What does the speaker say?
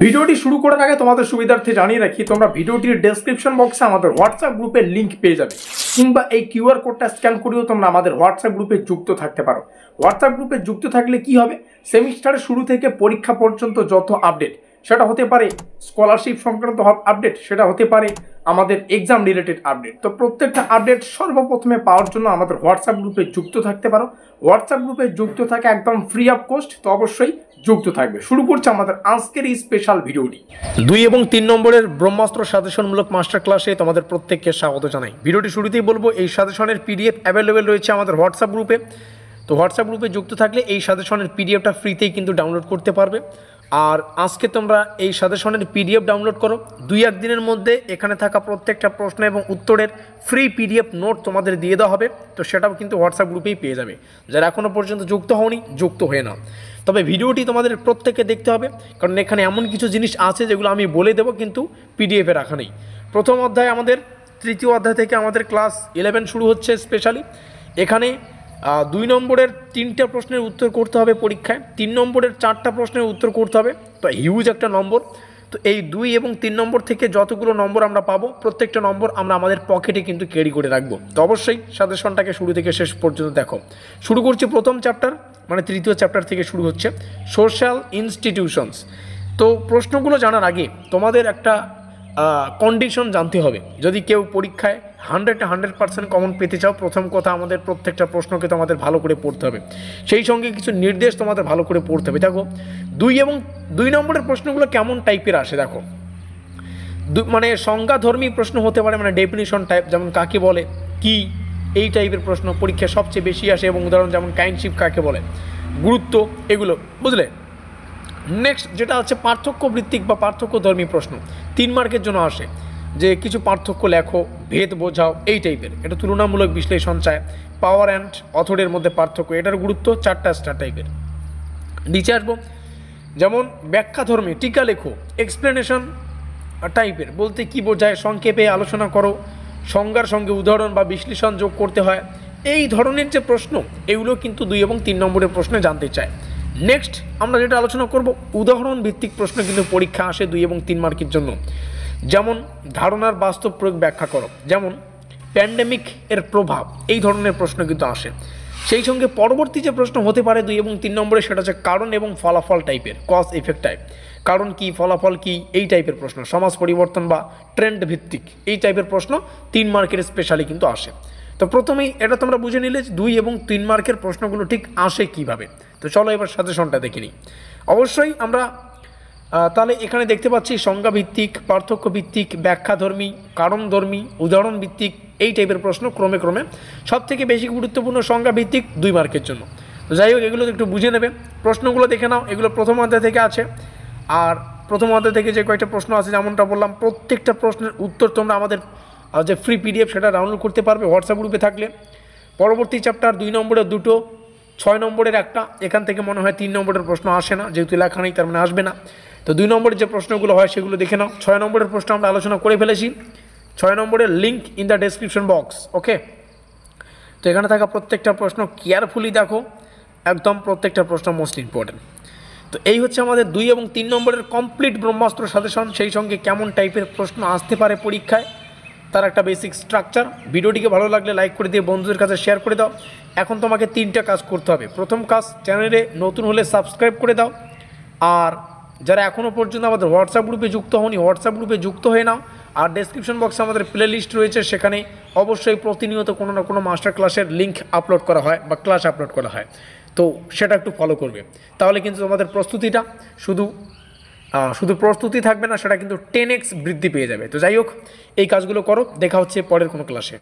ভিডিওটি শুরু করার আগে তোমাদের সুবিধার্থে জানিয়ে রাখি, তোমরা ভিডিওটির ডেসক্রিপশন বক্সে আমাদের হোয়াটসঅ্যাপ গ্রুপের লিঙ্ক পেয়ে যাবে, কিংবা এই কিউআর কোডটা স্ক্যান করেও তোমরা আমাদের হোয়াটসঅ্যাপ গ্রুপে যুক্ত থাকতে পারো। হোয়াটসঅ্যাপ গ্রুপে যুক্ত থাকলে কি হবে, সেমিস্টারের শুরু থেকে পরীক্ষা পর্যন্ত যত আপডেট, সেটা হতে পারে স্কলারশিপ সংক্রান্ত আপডেট, সেটা হতে পারে আমাদের এক্সাম রিলেটেড আপডেট। তো প্রত্যেকটা আপডেট সর্বপ্রথমে পাওয়ার জন্য আমাদের হোয়াটসঅ্যাপ গ্রুপে যুক্ত থাকতে পারো। হোয়াটসঅ্যাপ গ্রুপে যুক্ত থাকে একদম ফ্রি অফ কস্ট, তো অবশ্যই যুক্ত থাকবে। শুরু করছে আমাদের আজকের এই স্পেশাল ভিডিওটি। 2 এবং 3 নম্বরের ব্রহ্মাস্ত্র সাজেশনমূলক মাস্টার ক্লাসে তোমাদের প্রত্যেককে স্বাগত জানাই। ভিডিওটি শুরুতেই বলবো, এই সাজেশনের পিডিএফ অ্যাভেলেবেল রয়েছে আমাদের হোয়াটসঅ্যাপ গ্রুপে। তো হোয়াটসঅ্যাপ গ্রুপে যুক্ত থাকলে এই সাজেশনের পিডিএফটা ফ্রিতেই কিন্তু ডাউনলোড করতে পারবে। আর আজকে তোমরা এই সাজেশনের পিডিএফ ডাউনলোড করো, 2-1 দিনের মধ্যে এখানে থাকা প্রত্যেকটা প্রশ্ন এবং উত্তরের ফ্রি পিডিএফ নোট তোমাদের দিয়ে দেওয়া হবে। তো সেটাও কিন্তু হোয়াটসঅ্যাপ গ্রুপেই পেয়ে যাবে। যারা এখনও পর্যন্ত যুক্ত হওনি, যুক্ত হয়ে নাও। তবে ভিডিওটি তোমাদের প্রত্যেককে দেখতে হবে, কারণ এখানে এমন কিছু জিনিস আছে যেগুলো আমি বলে দেবো, কিন্তু পিডিএফে রাখা নেই। প্রথম অধ্যায় আমাদের 3য় অধ্যায় থেকে আমাদের ক্লাস 11 শুরু হচ্ছে স্পেশালি। এখানে 2 নম্বরের 3টা প্রশ্নের উত্তর করতে হবে পরীক্ষায়, 3 নম্বরের 4টা প্রশ্নের উত্তর করতে হবে। তো হিউজ একটা নম্বর। তো এই 2 এবং 3 নম্বর থেকে যতগুলো নম্বর আমরা পাবো, প্রত্যেকটা নম্বর আমরা আমাদের পকেটে কিন্তু ক্যারি করে রাখবো। তো অবশ্যই সাজেশনটাকে শুরু থেকে শেষ পর্যন্ত দেখো। শুরু করছি প্রথম চ্যাপ্টার, মানে 3য় চ্যাপ্টার থেকে শুরু হচ্ছে সোশ্যাল ইনস্টিটিউশনস। তো প্রশ্নগুলো জানার আগে তোমাদের একটা কন্ডিশন জানতে হবে। যদি কেউ পরীক্ষায় 100% কমন পেতে চাও, প্রথম কথা আমাদের প্রত্যেকটা প্রশ্নকে তোমাদের ভালো করে পড়তে হবে, সেই সঙ্গে কিছু নির্দেশ তোমাদের ভালো করে পড়তে হবে। দেখো 2 নম্বরের প্রশ্নগুলো কেমন টাইপের আসে দেখো। মানে সংজ্ঞাধর্মী প্রশ্ন হতে পারে, মানে ডেফিনিশন টাইপ, যেমন কাকে বলে, কি, এই টাইপের প্রশ্ন পরীক্ষায় সবচেয়ে বেশি আসে। এবং উদাহরণ যেমন কাইন্ডশিপ কাকে বলে, গুরুত্ব, এগুলো বুঝলে। নেক্সট যেটা হচ্ছে পার্থক্য ভিত্তিক বা পার্থক্যধর্মী প্রশ্ন, 3 মার্কের জন্য আসে, যে কিছু পার্থক্য লেখো, ভেদ বোঝাও, এই টাইপের। এটা তুলনামূলক বিশ্লেষণ চায়। পাওয়ার অ্যান্ড অথরের মধ্যে পার্থক্য, এটার গুরুত্ব 4টা স্টার টাইপের। নিচে আসবো, যেমন ব্যাখ্যাধর্মী, টিকা লেখো, এক্সপ্লেনেশন টাইপের, বলতে কি বোঝায়, সংক্ষেপে আলোচনা করো, সংজ্ঞার সঙ্গে উদাহরণ বা বিশ্লেষণ যোগ করতে হয়। এই ধরনের যে প্রশ্ন, এগুলো কিন্তু 2 এবং 3 নম্বরের প্রশ্নে জানতে চায়। নেক্সট আমরা যেটা আলোচনা করব, উদাহরণ ভিত্তিক প্রশ্ন কিন্তু পরীক্ষা আসে 2 এবং 3 মার্কের জন্য। যেমন ধারণার বাস্তব প্রয়োগ ব্যাখ্যা করো, যেমন প্যান্ডেমিক এর প্রভাব, এই ধরনের প্রশ্ন কিন্তু আসে। সেই সঙ্গে পরবর্তী যে প্রশ্ন হতে পারে 2 এবং 3 নম্বরে, সেটা হচ্ছে কারণ এবং ফলাফল টাইপের, কজ এফেক্ট টাইপ। কারণ কি, ফলাফল কি, এই টাইপের প্রশ্ন। সমাজ পরিবর্তন বা ট্রেন্ড ভিত্তিক, এই টাইপের প্রশ্ন 3 মার্কের স্পেশালি কিন্তু আসে। তো প্রথমেই এটা তোমরা বুঝে নিলে 2 এবং 3 মার্কের প্রশ্নগুলো ঠিক আসে কিভাবে। তো চলো এবার সাজেশনটা দেখে নিই। অবশ্যই আমরা তাহলে এখানে দেখতে পাচ্ছি সংজ্ঞাভিত্তিক, পার্থক্য ভিত্তিক, ব্যাখ্যাধর্মী, কারণধর্মী, উদাহরণ ভিত্তিক, এই টাইপের প্রশ্ন ক্রমে ক্রমে। সবথেকে বেশি গুরুত্বপূর্ণ সংজ্ঞাভিত্তিক 2 মার্কের জন্য। তো যাই হোক, এগুলো একটু বুঝে নেবে। প্রশ্নগুলো দেখে নাও, এগুলো প্রথম অধ্যায় থেকে আছে। আর প্রথম অধ্যায় থেকে যে কয়েকটা প্রশ্ন আছে, যেমনটা বললাম, প্রত্যেকটা প্রশ্নের উত্তর তোমরা আমাদের যে ফ্রি পিডিএফ, সেটা ডাউনলোড করতে পারবে হোয়াটসঅ্যাপ গ্রুপে থাকলে। পরবর্তী চ্যাপ্টার 2 নম্বরের 2টো, 6 নম্বরের 1টা। এখান থেকে মনে হয় 3 নম্বরের প্রশ্ন আসে না, যেহেতু লেখা নেই তার মানে আসবে না। তো 2 নম্বরের যে প্রশ্নগুলো হয় সেগুলো দেখে নাও। 6 নম্বরের প্রশ্ন আমরা আলোচনা করে ফেলেছি, 6 নম্বরের link in the description box. Okay, তো এখানে থাকা প্রত্যেকটা প্রশ্ন কেয়ারফুলি দেখো, একদম প্রত্যেকটা প্রশ্ন মোস্ট ইম্পর্টেন্ট। তো এই হচ্ছে আমাদের 2 এবং 3 নম্বরের কমপ্লিট ব্রহ্মাস্ত্র সাজেশন। সেই সঙ্গে কেমন টাইপের প্রশ্ন আসতে পারে পরীক্ষায়, তার একটা বেসিক স্ট্রাকচার। ভিডিওটিকে ভালো লাগলে লাইক করে দিয়ে বন্ধুদের কাছে শেয়ার করে দাও। এখন তোমাকে 3টা কাজ করতে হবে। প্রথম কাজ, চ্যানেলে নতুন হলে সাবস্ক্রাইব করে দাও। আর যারা এখনও পর্যন্ত আমাদের হোয়াটসঅ্যাপ গ্রুপে যুক্ত হওনি, হোয়াটসঅ্যাপ গ্রুপে যুক্ত হয়ে নাও। আর ডেসক্রিপশন বক্সে আমাদের প্লে লিস্ট রয়েছে, সেখানে অবশ্যই প্রতিনিয়ত কোনো না কোনো মাস্টার ক্লাসের লিঙ্ক আপলোড করা হয় বা ক্লাস আপলোড করা হয়। তো সেটা একটু ফলো করবে, তাহলে কিন্তু তোমাদের প্রস্তুতিটা শুধু প্রস্তুতি থাকবে না, সেটা কিন্তু 10x বৃদ্ধি পেয়ে যাবে। তো যাই হোক, এই কাজগুলো করো। দেখা হচ্ছে পরের কোনো ক্লাসে।